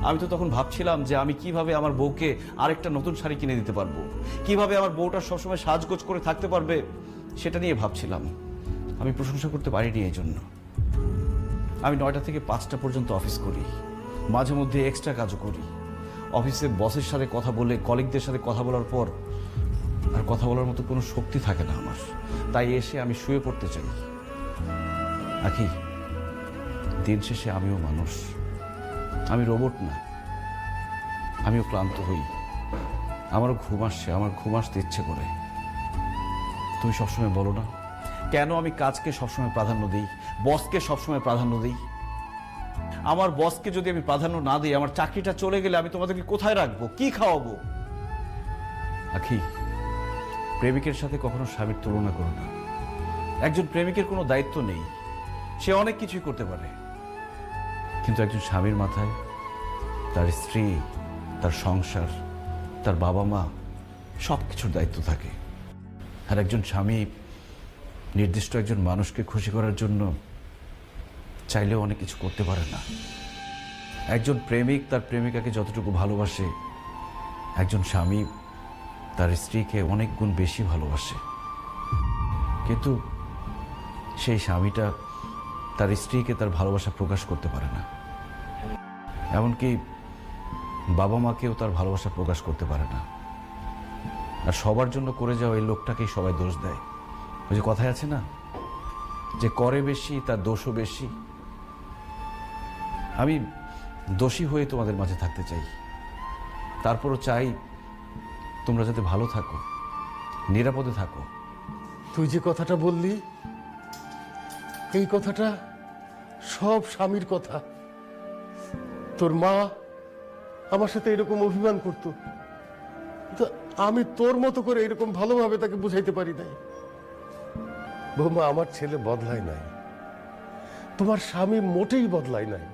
আমি তো তখন ভাবছিলাম যে আমি কিভাবে আমার বউকে আরেকটা নতুন শাড়ি কিনে দিতে পারবো, কিভাবে আমার বউটা সবসময় সাজগোজ করে থাকতে পারবে সেটা নিয়ে ভাবছিলাম। আমি প্রশংসা করতে পারিনি এই জন্য। আমি 9টা থেকে 5টা পর্যন্ত অফিস করি, মাঝে মধ্যে এক্সট্রা কাজও করি। অফিসে বসের সাথে কথা বলে, কলিগদের সাথে কথা বলার পর আর কথা বলার মতো কোনো শক্তি থাকে না আমার, তাই এসে আমি শুয়ে পড়তে চাই। আখি, দিন শেষে আমিও মানুষ, আমি রোবট না। আমিও ক্লান্ত হই, আমারও ঘুম আসছে, আমার ঘুম আসতে ইচ্ছে করে। তুমি সবসময় বলো না কেন আমি কাজকে সবসময় প্রাধান্য দিই, বসকে সবসময় প্রাধান্য দিই। আমার বসকে যদি আমি প্রাধান্য না দিই, আমার চাকরিটা চলে গেলে আমি তোমাদেরকে কোথায় রাখবো, কি খাওয়াবো? আখি, প্রেমিকের সাথে কখনো স্বামীর তুলনা করো না। একজন প্রেমিকের কোনো দায়িত্ব নেই, সে অনেক কিছুই করতে পারে, কিন্তু একজন স্বামীর মাথায় তার স্ত্রী, তার সংসার, তার বাবা মা সব কিছুর দায়িত্ব থাকে। আর একজন স্বামী নির্দিষ্ট একজন মানুষকে খুশি করার জন্য চাইলেও অনেক কিছু করতে পারে না। একজন প্রেমিক তার প্রেমিকাকে যতটুকু ভালোবাসে, একজন স্বামী তার স্ত্রীকে অনেক গুণ বেশি ভালোবাসে। কিন্তু সেই স্বামীটা তার স্ত্রীকে তার ভালোবাসা প্রকাশ করতে পারে না, এমনকি বাবা মাকেও তার ভালোবাসা প্রকাশ করতে পারে না। আর সবার জন্য করে যাওয়া এই লোকটাকেই সবাই দোষ দেয়। ওই যে কথায় আছে না, যে করে বেশি তার দোষও বেশি। আমি দোষী হয়ে তোমাদের মাঝে থাকতে চাই, তারপরও চাই তোমরা যাতে ভালো থাকো, নিরাপদে থাকো। তুই যে কথাটা বললি, এই কথাটা সব স্বামীর কথা। তোর মা আমার সাথে এরকম অভিমান করত, তো আমি তোর মতো করে এরকম ভালোভাবে তাকে বুঝাইতে পারি নাই। বৌমা, আমার ছেলে বদলায় নাই, তোমার স্বামী মোটেই বদলায় নাই।